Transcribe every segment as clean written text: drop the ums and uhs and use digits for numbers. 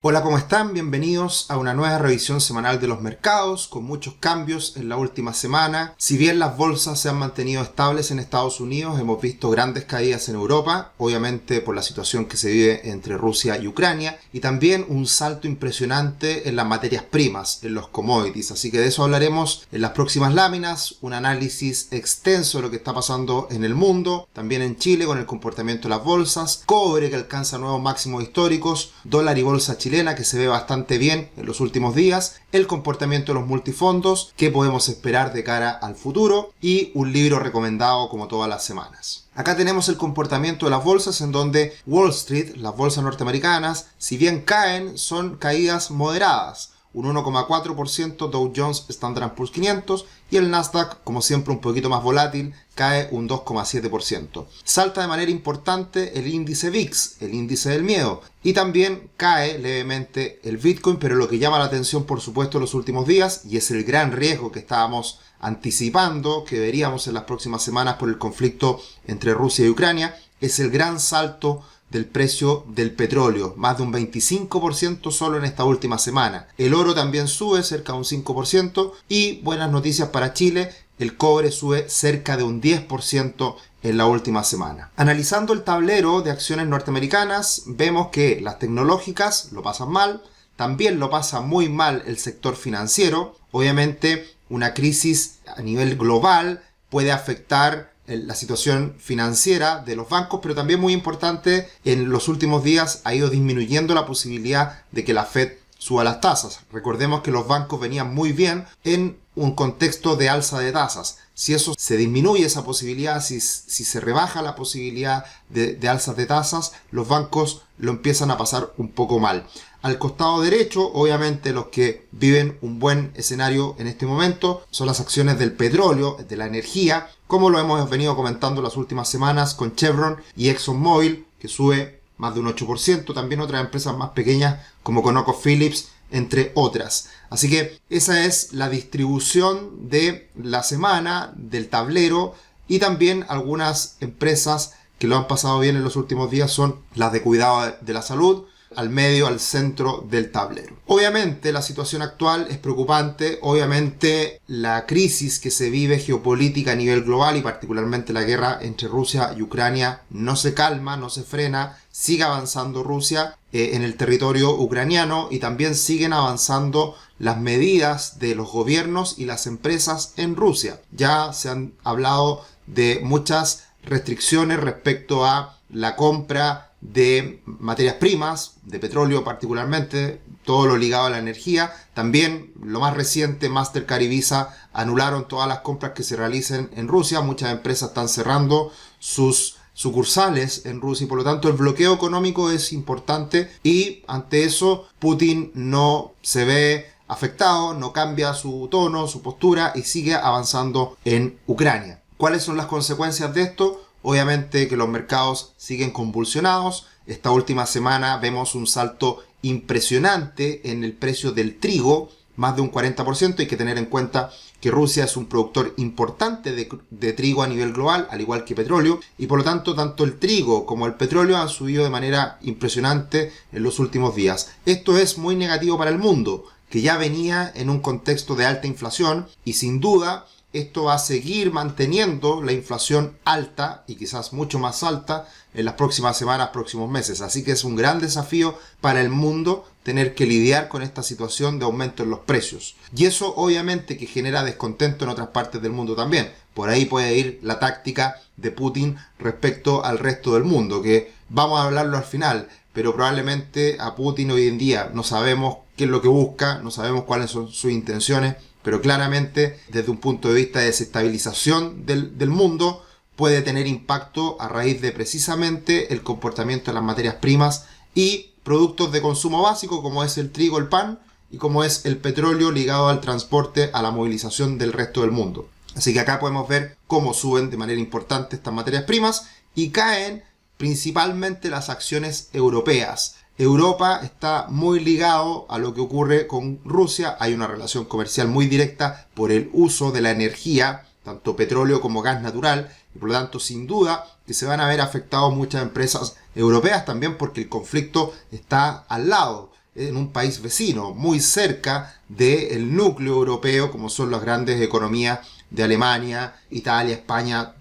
Hola, ¿cómo están? Bienvenidos a una nueva revisión semanal de los mercados, con muchos cambios en la última semana. Si bien las bolsas se han mantenido estables en Estados Unidos, hemos visto grandes caídas en Europa, obviamente por la situación que se vive entre Rusia y Ucrania, y también un salto impresionante en las materias primas, en los commodities. Así que de eso hablaremos en las próximas láminas, un análisis extenso de lo que está pasando en el mundo, también en Chile con el comportamiento de las bolsas, cobre que alcanza nuevos máximos históricos, dólar y bolsa chilena que se ve bastante bien en los últimos días, el comportamiento de los multifondos, qué podemos esperar de cara al futuro y un libro recomendado como todas las semanas. Acá tenemos el comportamiento de las bolsas en donde Wall Street, las bolsas norteamericanas, si bien caen, son caídas moderadas. Un 1,4% Dow Jones Standard & Poor's 500 y el Nasdaq, como siempre un poquito más volátil, cae un 2,7%. Salta de manera importante el índice VIX, el índice del miedo, y también cae levemente el Bitcoin, pero lo que llama la atención por supuesto en los últimos días, y es el gran riesgo que estábamos anticipando, que veríamos en las próximas semanas por el conflicto entre Rusia y Ucrania, es el gran salto del precio del petróleo, más de un 25% solo en esta última semana. El oro también sube cerca de un 5% y buenas noticias para Chile, el cobre sube cerca de un 10% en la última semana. Analizando el tablero de acciones norteamericanas, vemos que las tecnológicas lo pasan mal, también lo pasa muy mal el sector financiero. Obviamente una crisis a nivel global puede afectar la situación financiera de los bancos, pero también muy importante, en los últimos días ha ido disminuyendo la posibilidad de que la Fed suba las tasas. Recordemos que los bancos venían muy bien en un contexto de alza de tasas. Si eso se disminuye, esa posibilidad, si se rebaja la posibilidad de alzas de tasas, los bancos lo empiezan a pasar un poco mal. Al costado derecho, obviamente los que viven un buen escenario en este momento son las acciones del petróleo, de la energía, como lo hemos venido comentando las últimas semanas con Chevron y ExxonMobil, que sube más de un 8%, también otras empresas más pequeñas como ConocoPhillips, entre otras. Así que esa es la distribución de la semana, del tablero, y también algunas empresas que lo han pasado bien en los últimos días son las de cuidado de la salud, al medio, al centro del tablero. Obviamente la situación actual es preocupante, obviamente la crisis que se vive geopolítica a nivel global y particularmente la guerra entre Rusia y Ucrania no se calma, no se frena, sigue avanzando Rusia en el territorio ucraniano y también siguen avanzando las medidas de los gobiernos y las empresas en Rusia. Ya se han hablado de muchas restricciones respecto a la compra de materias primas, de petróleo particularmente, todo lo ligado a la energía. También, lo más reciente, Mastercard y Visa anularon todas las compras que se realicen en Rusia. Muchas empresas están cerrando sus sucursales en Rusia y por lo tanto el bloqueo económico es importante y ante eso Putin no se ve afectado, no cambia su tono, su postura y sigue avanzando en Ucrania. ¿Cuáles son las consecuencias de esto? Obviamente que los mercados siguen convulsionados. Esta última semana vemos un salto impresionante en el precio del trigo, más de un 40%. Hay que tener en cuenta que Rusia es un productor importante de trigo a nivel global, al igual que petróleo, y por lo tanto tanto el trigo como el petróleo han subido de manera impresionante en los últimos días. Esto es muy negativo para el mundo, que ya venía en un contexto de alta inflación y sin duda esto va a seguir manteniendo la inflación alta y quizás mucho más alta en las próximas semanas, próximos meses. Así que es un gran desafío para el mundo tener que lidiar con esta situación de aumento en los precios. Y eso obviamente que genera descontento en otras partes del mundo también. Por ahí puede ir la táctica de Putin respecto al resto del mundo, que vamos a hablarlo al final, pero probablemente a Putin hoy en día no sabemos qué es lo que busca, no sabemos cuáles son sus intenciones, pero claramente desde un punto de vista de desestabilización del mundo puede tener impacto a raíz de precisamente el comportamiento de las materias primas y productos de consumo básico como es el trigo, el pan y como es el petróleo ligado al transporte, a la movilización del resto del mundo. Así que acá podemos ver cómo suben de manera importante estas materias primas y caen principalmente las acciones europeas. Europa está muy ligado a lo que ocurre con Rusia. Hay una relación comercial muy directa por el uso de la energía, tanto petróleo como gas natural, y por lo tanto sin duda que se van a ver afectados muchas empresas europeas también porque el conflicto está al lado. en un país vecino, muy cerca del núcleo europeo, como son las grandes economías de Alemania, Italia, España,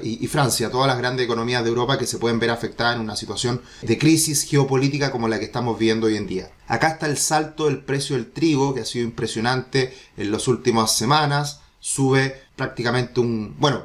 y Francia, todas las grandes economías de Europa que se pueden ver afectadas en una situación de crisis geopolítica como la que estamos viendo hoy en día. Acá está el salto del precio del trigo, que ha sido impresionante en las últimas semanas. Sube prácticamente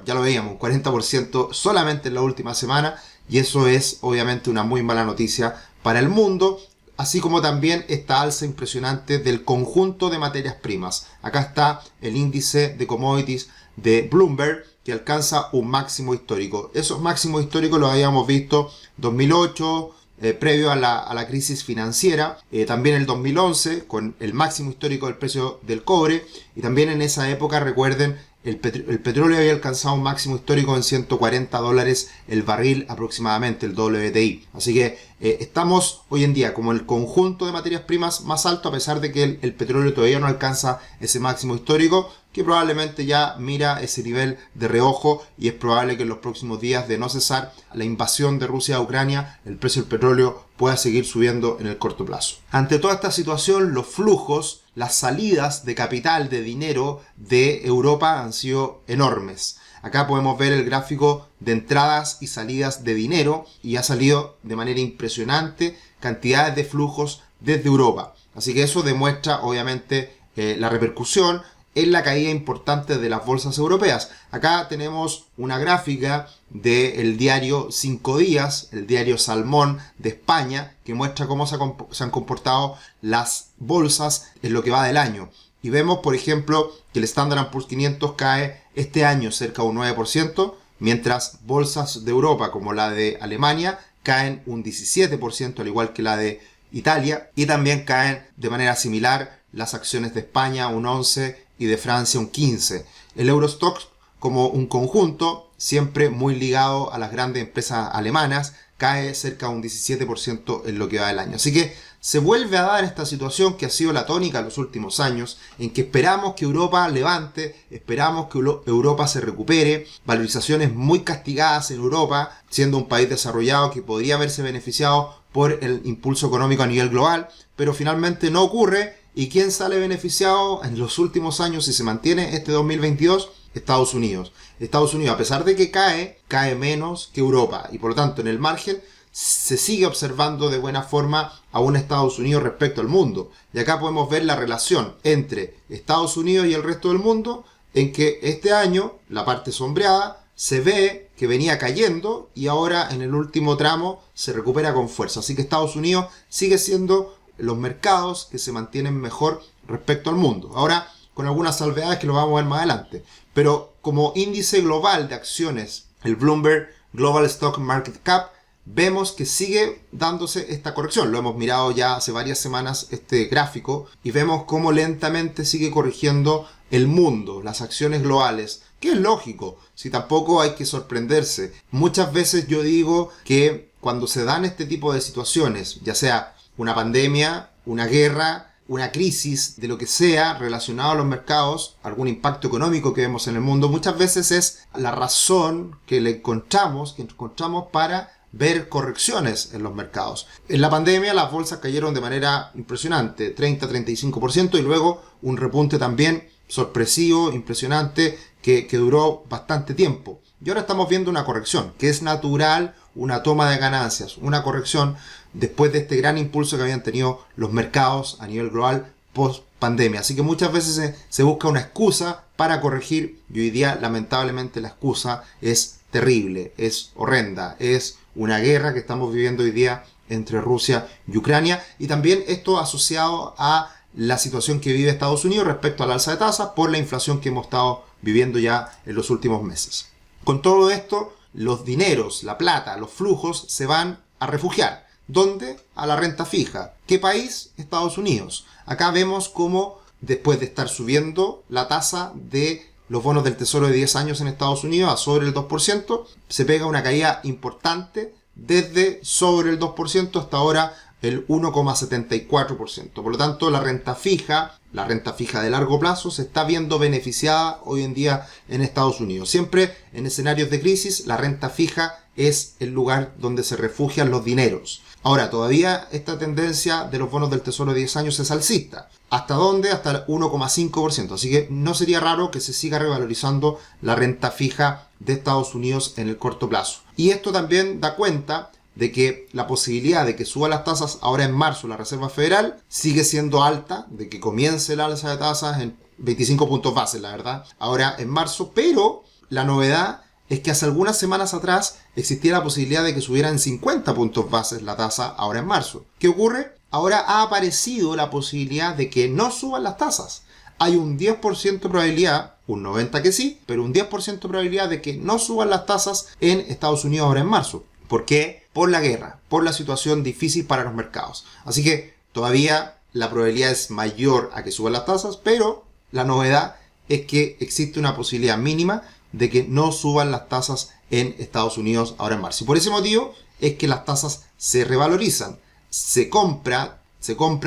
ya lo veíamos, un 40% solamente en la última semana, y eso es obviamente una muy mala noticia para el mundo, así como también esta alza impresionante del conjunto de materias primas. Acá está el índice de commodities de Bloomberg, que alcanza un máximo histórico. Esos máximos históricos los habíamos visto 2008, previo a la crisis financiera, también el 2011 con el máximo histórico del precio del cobre, y también en esa época, recuerden, el petróleo había alcanzado un máximo histórico en $140 el barril aproximadamente, el WTI. Así que estamos hoy en día como el conjunto de materias primas más alto, a pesar de que el petróleo todavía no alcanza ese máximo histórico, que probablemente ya mira ese nivel de reojo, y es probable que en los próximos días, de no cesar la invasión de Rusia a Ucrania, el precio del petróleo pueda seguir subiendo en el corto plazo. Ante toda esta situación, los flujos, las salidas de capital, de dinero de Europa han sido enormes. Acá podemos ver el gráfico de entradas y salidas de dinero, y ha salido de manera impresionante cantidades de flujos desde Europa. Así que eso demuestra obviamente la repercusión en la caída importante de las bolsas europeas. Acá tenemos una gráfica del diario 5 Días, el diario Salmón de España, que muestra cómo se han comportado las bolsas en lo que va del año. Y vemos, por ejemplo, que el Standard & Poor's 500 cae este año cerca de un 9%, mientras bolsas de Europa como la de Alemania caen un 17%, al igual que la de Italia, y también caen de manera similar las acciones de España un 11% y de Francia un 15%. El Eurostoxx, como un conjunto, siempre muy ligado a las grandes empresas alemanas, cae cerca de un 17% en lo que va del año. Así que se vuelve a dar esta situación que ha sido la tónica en los últimos años, en que esperamos que Europa levante, esperamos que Europa se recupere, valorizaciones muy castigadas en Europa, siendo un país desarrollado que podría haberse beneficiado por el impulso económico a nivel global, pero finalmente no ocurre. ¿Y quién sale beneficiado en los últimos años si se mantiene este 2022? Estados Unidos. Estados Unidos, a pesar de que cae menos que Europa, y por lo tanto en el margen se sigue observando de buena forma a un Estados Unidos respecto al mundo. Y acá podemos ver la relación entre Estados Unidos y el resto del mundo, en que este año, la parte sombreada, se ve que venía cayendo y ahora en el último tramo se recupera con fuerza. Así que Estados Unidos sigue siendo los mercados que se mantienen mejor respecto al mundo. Ahora, con algunas salvedades que lo vamos a ver más adelante. Pero como índice global de acciones, el Bloomberg Global Stock Market Cap, vemos que sigue dándose esta corrección. Lo hemos mirado ya hace varias semanas este gráfico, y vemos cómo lentamente sigue corrigiendo el mundo, las acciones globales, que es lógico, si tampoco hay que sorprenderse. Muchas veces yo digo que cuando se dan este tipo de situaciones, ya sea una pandemia, una guerra, una crisis de lo que sea relacionado a los mercados, algún impacto económico que vemos en el mundo, muchas veces es la razón que encontramos para ver correcciones en los mercados. En la pandemia las bolsas cayeron de manera impresionante, 30-35%, y luego un repunte también sorpresivo, impresionante, que duró bastante tiempo. Y ahora estamos viendo una corrección, que es natural, una toma de ganancias, una corrección después de este gran impulso que habían tenido los mercados a nivel global post pandemia. Así que muchas veces se busca una excusa para corregir, y hoy día lamentablemente la excusa es terrible, es horrenda, es una guerra que estamos viviendo hoy día entre Rusia y Ucrania, y también esto asociado a la situación que vive Estados Unidos respecto al alza de tasas por la inflación que hemos estado viviendo ya en los últimos meses. Con todo esto, los dineros, la plata, los flujos se van a refugiar. ¿Dónde? A la renta fija. ¿Qué país? Estados Unidos. Acá vemos cómo, después de estar subiendo la tasa de los bonos del tesoro de 10 años en Estados Unidos a sobre el 2%, se pega una caída importante desde sobre el 2% hasta ahora el 1,74%. Por lo tanto, la renta fija de largo plazo, se está viendo beneficiada hoy en día en Estados Unidos. Siempre en escenarios de crisis, la renta fija es el lugar donde se refugian los dineros. Ahora, todavía esta tendencia de los bonos del Tesoro de 10 años es alcista. ¿Hasta dónde? Hasta el 1,5%. Así que no sería raro que se siga revalorizando la renta fija de Estados Unidos en el corto plazo. Y esto también da cuenta de que la posibilidad de que suba las tasas ahora en marzo la Reserva Federal sigue siendo alta, de que comience la alza de tasas en 25 puntos base, la verdad, ahora en marzo, pero la novedad es que hace algunas semanas atrás existía la posibilidad de que subiera en 50 puntos bases la tasa ahora en marzo. ¿Qué ocurre? Ahora ha aparecido la posibilidad de que no suban las tasas. Hay un 10% de probabilidad, un 90% que sí, pero un 10% de probabilidad de que no suban las tasas en Estados Unidos ahora en marzo. ¿Por qué? Por la guerra, por la situación difícil para los mercados. Así que todavía la probabilidad es mayor a que suban las tasas, pero la novedad es que existe una posibilidad mínima de que no suban las tasas en Estados Unidos ahora en marzo. Y por ese motivo es que las tasas se revalorizan. Se compra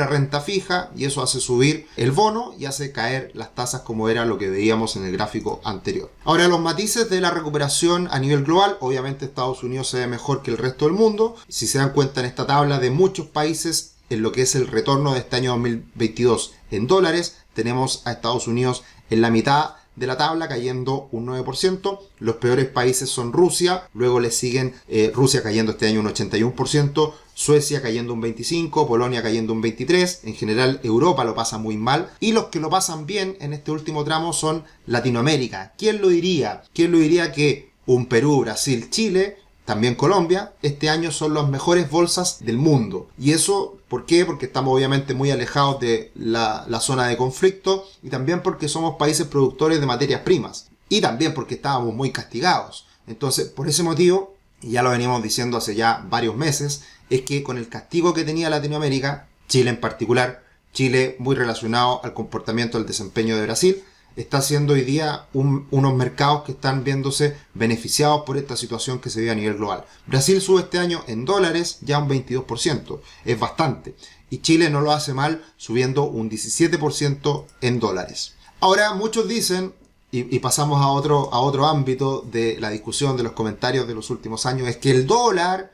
renta fija y eso hace subir el bono y hace caer las tasas, como era lo que veíamos en el gráfico anterior. Ahora, los matices de la recuperación a nivel global. Obviamente Estados Unidos se ve mejor que el resto del mundo. Si se dan cuenta en esta tabla de muchos países en lo que es el retorno de este año 2022 en dólares, tenemos a Estados Unidos en la mitad de la tabla, cayendo un 9%. Los peores países son Rusia, luego le siguen Rusia cayendo este año un 81%, Suecia cayendo un 25%, Polonia cayendo un 23%. En general Europa lo pasa muy mal, y los que lo pasan bien en este último tramo son Latinoamérica. ¿Quién lo diría? ¿Quién lo diría que un Perú, Brasil, Chile, también Colombia, este año son las mejores bolsas del mundo? Y eso, ¿por qué? Porque estamos obviamente muy alejados de la zona de conflicto, y también porque somos países productores de materias primas, y también porque estábamos muy castigados. Entonces, por ese motivo, y ya lo venimos diciendo hace ya varios meses, es que con el castigo que tenía Latinoamérica, Chile en particular, Chile muy relacionado al comportamiento del desempeño de Brasil, está siendo hoy día unos mercados que están viéndose beneficiados por esta situación que se ve a nivel global. Brasil sube este año en dólares ya un 22%, es bastante. Y Chile no lo hace mal, subiendo un 17% en dólares. Ahora muchos dicen, y pasamos a otro ámbito de la discusión, de los comentarios de los últimos años, es que el dólar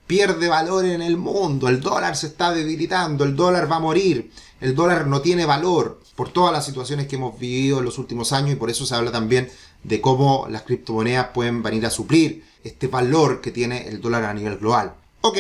pierde valor en el mundo, el dólar se está debilitando, el dólar va a morir, el dólar no tiene valor, por todas las situaciones que hemos vivido en los últimos años, y por eso se habla también de cómo las criptomonedas pueden venir a suplir este valor que tiene el dólar a nivel global. Ok,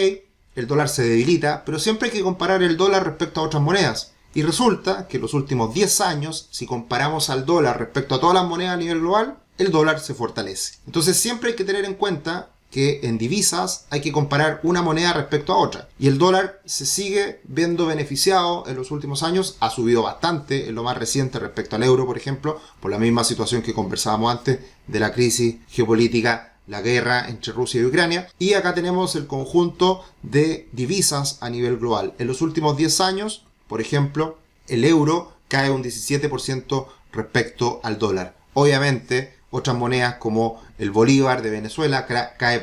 el dólar se debilita, pero siempre hay que comparar el dólar respecto a otras monedas. Y resulta que en los últimos 10 años, si comparamos al dólar respecto a todas las monedas a nivel global, el dólar se fortalece. Entonces siempre hay que tener en cuenta que en divisas hay que comparar una moneda respecto a otra. Y el dólar se sigue viendo beneficiado en los últimos años, ha subido bastante en lo más reciente respecto al euro, por ejemplo, por la misma situación que conversábamos antes de la crisis geopolítica, la guerra entre Rusia y Ucrania. Y acá tenemos el conjunto de divisas a nivel global. En los últimos 10 años, por ejemplo, el euro cae un 17% respecto al dólar. Obviamente, otras monedas como el bolívar de Venezuela cae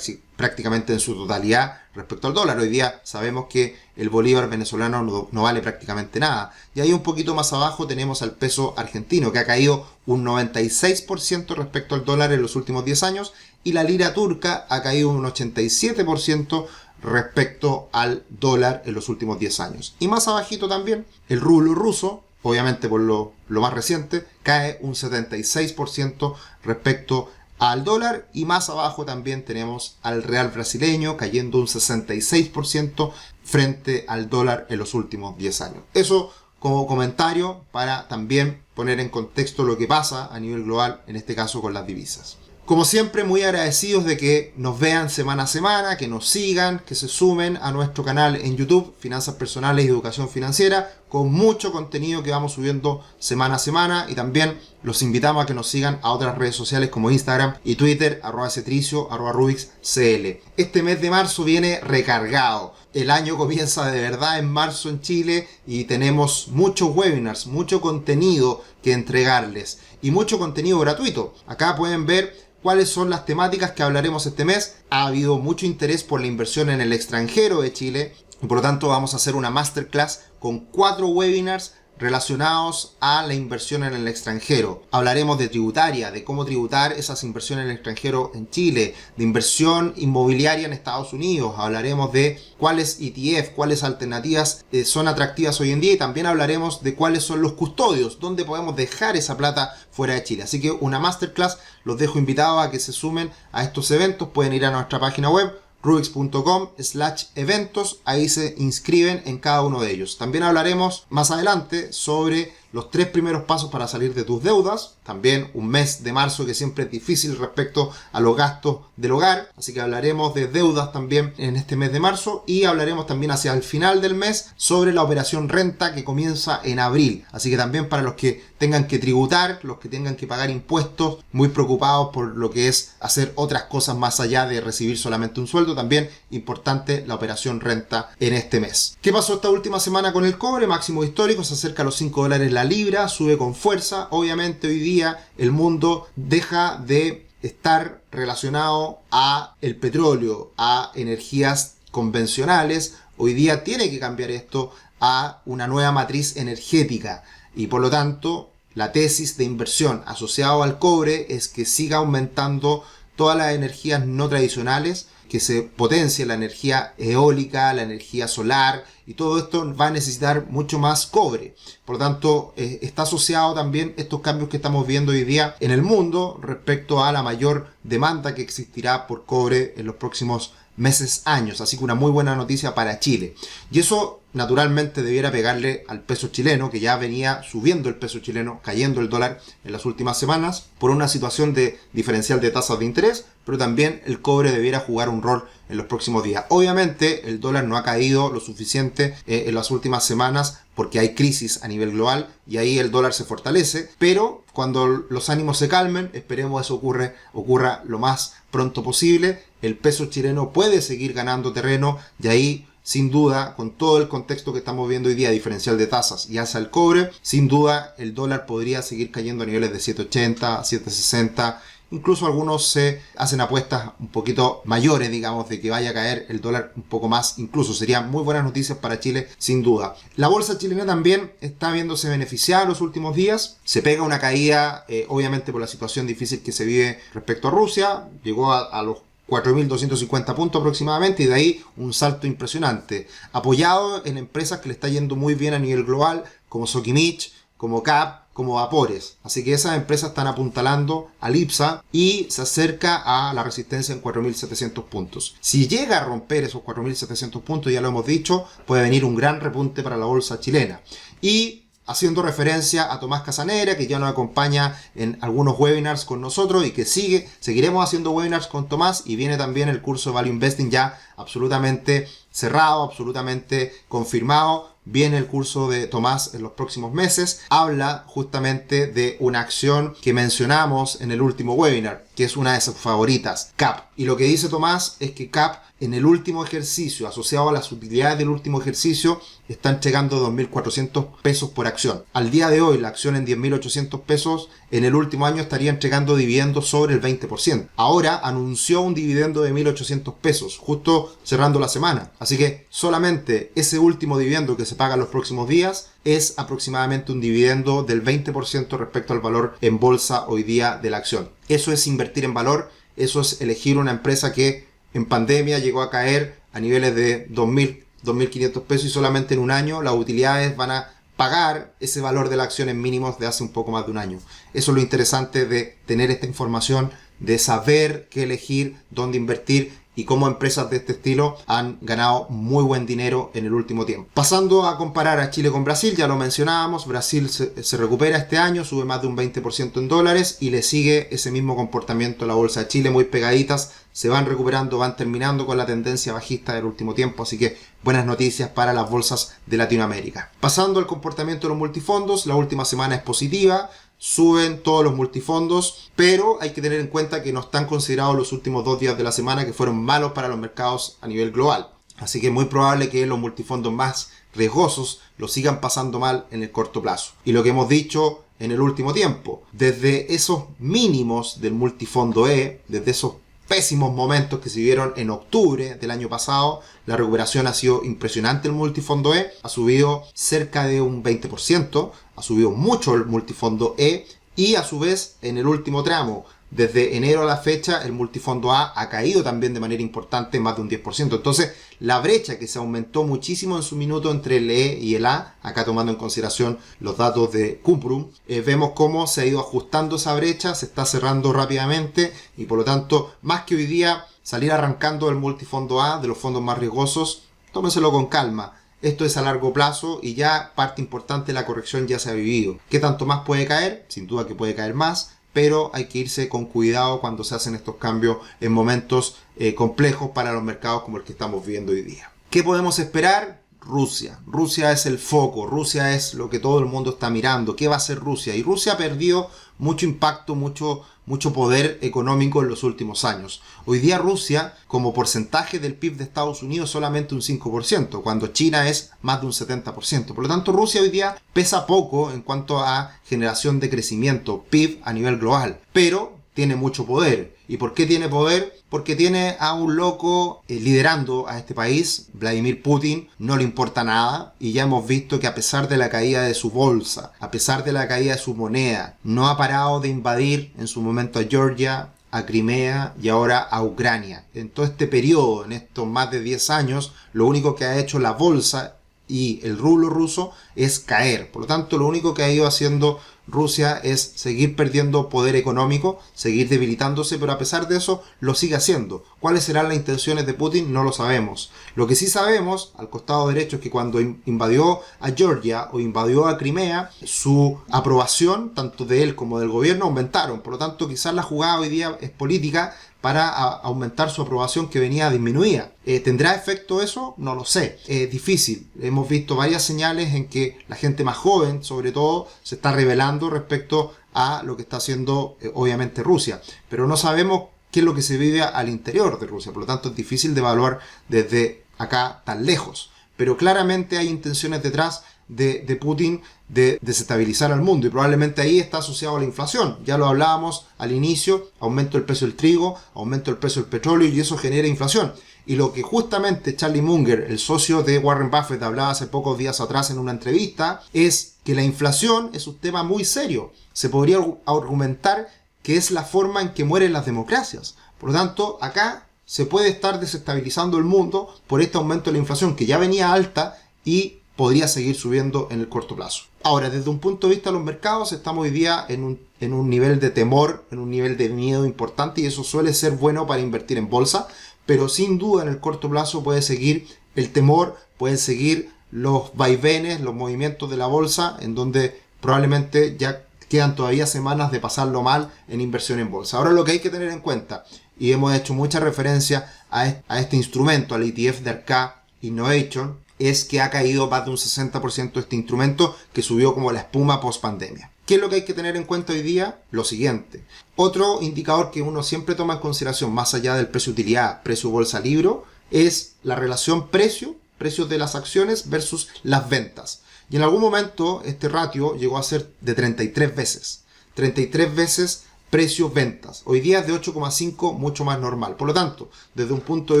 prácticamente en su totalidad respecto al dólar. Hoy día sabemos que el bolívar venezolano no vale prácticamente nada. Y ahí un poquito más abajo tenemos al peso argentino, que ha caído un 96% respecto al dólar en los últimos 10 años. Y la lira turca ha caído un 87% respecto al dólar en los últimos 10 años. Y más abajito también, el rublo ruso, obviamente por lo más reciente, cae un 76% respecto al dólar. Y más abajo también tenemos al real brasileño cayendo un 66% frente al dólar en los últimos 10 años. Eso como comentario para también poner en contexto lo que pasa a nivel global, en este caso con las divisas. Como siempre, muy agradecidos de que nos vean semana a semana, que nos sigan, que se sumen a nuestro canal en YouTube, Finanzas Personales y Educación Financiera, con mucho contenido que vamos subiendo semana a semana. Y también los invitamos a que nos sigan a otras redes sociales como Instagram y Twitter, @cetricio, @rubixcl. Este mes de marzo viene recargado. El año comienza de verdad en marzo en Chile y tenemos muchos webinars, mucho contenido que entregarles y mucho contenido gratuito. Acá pueden ver cuáles son las temáticas que hablaremos este mes. Ha habido mucho interés por la inversión en el extranjero de Chile y por lo tanto vamos a hacer una masterclass con 4 webinars relacionados a la inversión en el extranjero. Hablaremos de tributaria, de cómo tributar esas inversiones en el extranjero en Chile, de inversión inmobiliaria en Estados Unidos. Hablaremos de cuáles ETF, cuáles alternativas son atractivas hoy en día, y también hablaremos de cuáles son los custodios, dónde podemos dejar esa plata fuera de Chile. Así que una masterclass, los dejo invitados a que se sumen a estos eventos. Pueden ir a nuestra página web rubix.com/eventos, ahí se inscriben en cada uno de ellos. También hablaremos más adelante sobre los 3 primeros pasos para salir de tus deudas. También un mes de marzo que siempre es difícil respecto a los gastos del hogar, así que hablaremos de deudas también en este mes de marzo, y hablaremos también hacia el final del mes sobre la operación renta que comienza en abril. Así que también para los que tengan que tributar, los que tengan que pagar impuestos, muy preocupados por lo que es hacer otras cosas más allá de recibir solamente un sueldo, también importante la operación renta en este mes. ¿Qué pasó esta última semana con el cobre? Máximo histórico, se acerca a los $5 la libra, sube con fuerza. Obviamente hoy día el mundo deja de estar relacionado a el petróleo, a energías convencionales. Hoy día tiene que cambiar esto a una nueva matriz energética, y por lo tanto la tesis de inversión asociado al cobre es que siga aumentando todas las energías no tradicionales, que se potencie la energía eólica, la energía solar, y todo esto va a necesitar mucho más cobre. Por lo tanto, está asociado también estos cambios que estamos viendo hoy día en el mundo respecto a la mayor demanda que existirá por cobre en los próximos meses, años. Así que una muy buena noticia para Chile. Y eso naturalmente debiera pegarle al peso chileno, que ya venía subiendo el peso chileno, cayendo el dólar en las últimas semanas por una situación de diferencial de tasas de interés, pero también el cobre debiera jugar un rol en los próximos días. Obviamente el dólar no ha caído lo suficiente en las últimas semanas porque hay crisis a nivel global, y ahí el dólar se fortalece, pero cuando los ánimos se calmen, esperemos eso ocurra lo más pronto posible, el peso chileno puede seguir ganando terreno, y ahí sin duda, con todo el contexto que estamos viendo hoy día, diferencial de tasas y alza el cobre, sin duda el dólar podría seguir cayendo a niveles de 7.80, 7.60. Incluso algunos se hacen apuestas un poquito mayores, digamos, de que vaya a caer el dólar un poco más. Incluso serían muy buenas noticias para Chile, sin duda. La bolsa chilena también está viéndose beneficiada en los últimos días. Se pega una caída, obviamente por la situación difícil que se vive respecto a Rusia. Llegó a los 4.250 puntos aproximadamente, y de ahí un salto impresionante, apoyado en empresas que le está yendo muy bien a nivel global, como Sokimich, como CAP, como Vapores. Así que esas empresas están apuntalando al IPSA y se acerca a la resistencia en 4.700 puntos. Si llega a romper esos 4.700 puntos, ya lo hemos dicho, puede venir un gran repunte para la bolsa chilena. Y haciendo referencia a Tomás Casanera, que ya nos acompaña en algunos webinars con nosotros y que seguiremos haciendo webinars con Tomás, y viene también el curso Value Investing ya absolutamente cerrado, absolutamente confirmado. Viene el curso de Tomás en los próximos meses. Habla justamente de una acción que mencionamos en el último webinar, que es una de sus favoritas, CAP. Y lo que dice Tomás es que CAP, en el último ejercicio, asociado a las utilidades del último ejercicio, está entregando 2.400 pesos por acción. Al día de hoy, la acción en 10.800 pesos, en el último año estaría entregando dividendos sobre el 20%. Ahora anunció un dividendo de 1.800 pesos, justo cerrando la semana. Así que solamente ese último dividendo que se paga en los próximos días es aproximadamente un dividendo del 20% respecto al valor en bolsa hoy día de la acción. Eso es invertir en valor, eso es elegir una empresa que en pandemia llegó a caer a niveles de 2.000, 2.500 pesos, y solamente en un año las utilidades van a pagar ese valor de la acción en mínimos de hace un poco más de un año. Eso es lo interesante de tener esta información, de saber qué elegir, dónde invertir, y cómo empresas de este estilo han ganado muy buen dinero en el último tiempo. Pasando a comparar a Chile con Brasil, ya lo mencionábamos, Brasil se recupera este año, sube más de un 20% en dólares, y le sigue ese mismo comportamiento a la bolsa de Chile, muy pegaditas, se van recuperando, van terminando con la tendencia bajista del último tiempo, así que buenas noticias para las bolsas de Latinoamérica. Pasando al comportamiento de los multifondos, la última semana es positiva, suben todos los multifondos, pero hay que tener en cuenta que no están considerados los últimos 2 días de la semana, que fueron malos para los mercados a nivel global. Así que es muy probable que los multifondos más riesgosos lo sigan pasando mal en el corto plazo. Y lo que hemos dicho en el último tiempo, desde esos mínimos del multifondo E, desde esos pésimos momentos que se vieron en octubre del año pasado, la recuperación ha sido impresionante. El multifondo E ha subido cerca de un 20%, ha subido mucho el multifondo E, y a su vez en el último tramo, desde enero a la fecha, el multifondo A ha caído también de manera importante, más de un 10%. Entonces, la brecha que se aumentó muchísimo en su minuto entre el E y el A, acá tomando en consideración los datos de Cumprum, vemos cómo se ha ido ajustando esa brecha, se está cerrando rápidamente, y por lo tanto, más que hoy día salir arrancando el multifondo A, de los fondos más riesgosos, tómenselo con calma. Esto es a largo plazo y ya parte importante de la corrección ya se ha vivido. ¿Qué tanto más puede caer? Sin duda que puede caer más, pero hay que irse con cuidado cuando se hacen estos cambios en momentos complejos para los mercados como el que estamos viviendo hoy día. ¿Qué podemos esperar? Rusia. Rusia es el foco, Rusia es lo que todo el mundo está mirando. ¿Qué va a hacer Rusia? Y Rusia perdió mucho impacto, mucho poder económico en los últimos años. Hoy día Rusia, como porcentaje del PIB de Estados Unidos, solamente un 5%, cuando China es más de un 70%. Por lo tanto, Rusia hoy día pesa poco en cuanto a generación de crecimiento, PIB a nivel global, pero tiene mucho poder. ¿Y por qué tiene poder? Porque tiene a un loco liderando a este país. Vladimir Putin no le importa nada, y ya hemos visto que a pesar de la caída de su bolsa, a pesar de la caída de su moneda, no ha parado de invadir en su momento a Georgia, a Crimea y ahora a Ucrania. En todo este periodo, en estos más de 10 años, lo único que ha hecho la bolsa y el rublo ruso es caer. Por lo tanto, lo único que ha ido haciendo Rusia es seguir perdiendo poder económico, seguir debilitándose, pero a pesar de eso lo sigue haciendo. ¿Cuáles serán las intenciones de Putin? No lo sabemos. Lo que sí sabemos, al costado derecho, es que cuando invadió a Georgia o invadió a Crimea, su aprobación, tanto de él como del gobierno, aumentaron. Por lo tanto, quizás la jugada hoy día es política para aumentar su aprobación, que venía disminuida. ¿Tendrá efecto eso? No lo sé. Es difícil. Hemos visto varias señales en que la gente más joven, sobre todo, se está rebelando respecto a lo que está haciendo, obviamente, Rusia. Pero no sabemos qué es lo que se vive al interior de Rusia. Por lo tanto, es difícil de evaluar desde acá tan lejos. Pero claramente hay intenciones detrás de Putin de desestabilizar al mundo, y probablemente ahí está asociado a la inflación. Ya lo hablábamos al inicio: aumento del precio del trigo, aumento del precio del petróleo, y eso genera inflación. Y lo que justamente Charlie Munger, el socio de Warren Buffett, hablaba hace pocos días atrás en una entrevista, es que la inflación es un tema muy serio. Se podría argumentar que es la forma en que mueren las democracias. Por lo tanto, acá se puede estar desestabilizando el mundo por este aumento de la inflación, que ya venía alta y podría seguir subiendo en el corto plazo. Ahora, desde un punto de vista de los mercados, estamos hoy día en un nivel de temor, en un nivel de miedo importante, y eso suele ser bueno para invertir en bolsa, pero sin duda en el corto plazo puede seguir el temor, pueden seguir los vaivenes, los movimientos de la bolsa, en donde probablemente ya quedan todavía semanas de pasarlo mal en inversión en bolsa. Ahora, lo que hay que tener en cuenta, y hemos hecho mucha referencia a este instrumento, al ETF de Arca Innovation, es que ha caído más de un 60% este instrumento, que subió como la espuma post pandemia. ¿Qué es lo que hay que tener en cuenta hoy día? Lo siguiente. Otro indicador que uno siempre toma en consideración, más allá del precio utilidad, precio bolsa libro, es la relación precios de las acciones versus las ventas. Y en algún momento este ratio llegó a ser de 33 veces. 33 veces precio-ventas. Hoy día es de 8,5, mucho más normal. Por lo tanto, desde un punto de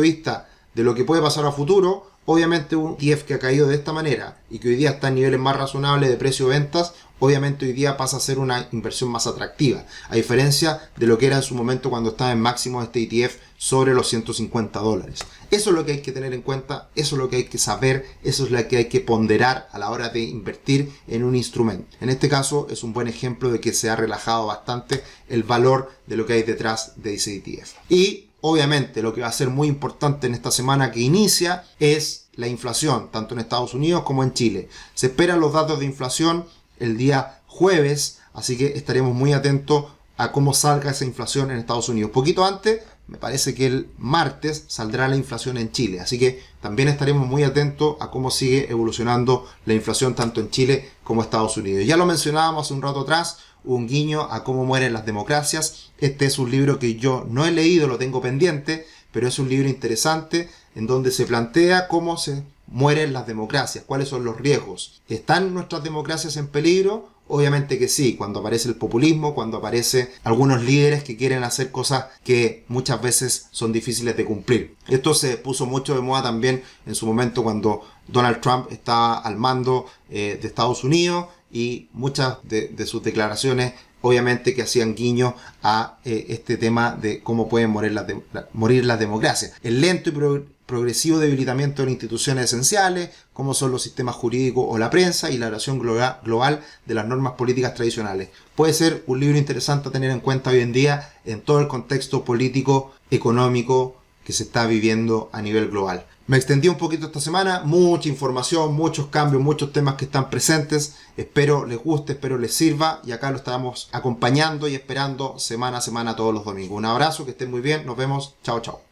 vista de lo que puede pasar a futuro, obviamente un ETF que ha caído de esta manera y que hoy día está en niveles más razonables de precio-ventas, obviamente hoy día pasa a ser una inversión más atractiva, a diferencia de lo que era en su momento cuando estaba en máximo este ETF sobre los $150. Eso es lo que hay que tener en cuenta, eso es lo que hay que saber, eso es lo que hay que ponderar a la hora de invertir en un instrumento. En este caso es un buen ejemplo de que se ha relajado bastante el valor de lo que hay detrás de ese ETF. Y obviamente lo que va a ser muy importante en esta semana que inicia es la inflación, tanto en Estados Unidos como en Chile. Se esperan los datos de inflación el día jueves, así que estaremos muy atentos a cómo salga esa inflación en Estados Unidos. Poquito antes, me parece que el martes saldrá la inflación en Chile, así que también estaremos muy atentos a cómo sigue evolucionando la inflación tanto en Chile como en Estados Unidos. Ya lo mencionábamos hace un rato atrás, un guiño a cómo mueren las democracias. Este es un libro que yo no he leído, lo tengo pendiente, pero es un libro interesante en donde se plantea cómo se mueren las democracias, cuáles son los riesgos. ¿Están nuestras democracias en peligro Obviamente que sí, cuando aparece el populismo, cuando aparece algunos líderes que quieren hacer cosas que muchas veces son difíciles de cumplir. Esto se puso mucho de moda también en su momento cuando Donald Trump estaba al mando de Estados Unidos, y muchas de sus declaraciones obviamente que hacían guiño a este tema de cómo pueden morir las democracias. El lento y progresivo debilitamiento de las instituciones esenciales, como son los sistemas jurídicos o la prensa, y la erosión global de las normas políticas tradicionales. Puede ser un libro interesante a tener en cuenta hoy en día en todo el contexto político, económico que se está viviendo a nivel global. Me extendí un poquito esta semana, mucha información, muchos cambios, muchos temas que están presentes. Espero les guste, espero les sirva, y acá lo estamos acompañando y esperando semana a semana todos los domingos. Un abrazo, que estén muy bien, nos vemos, chao chao.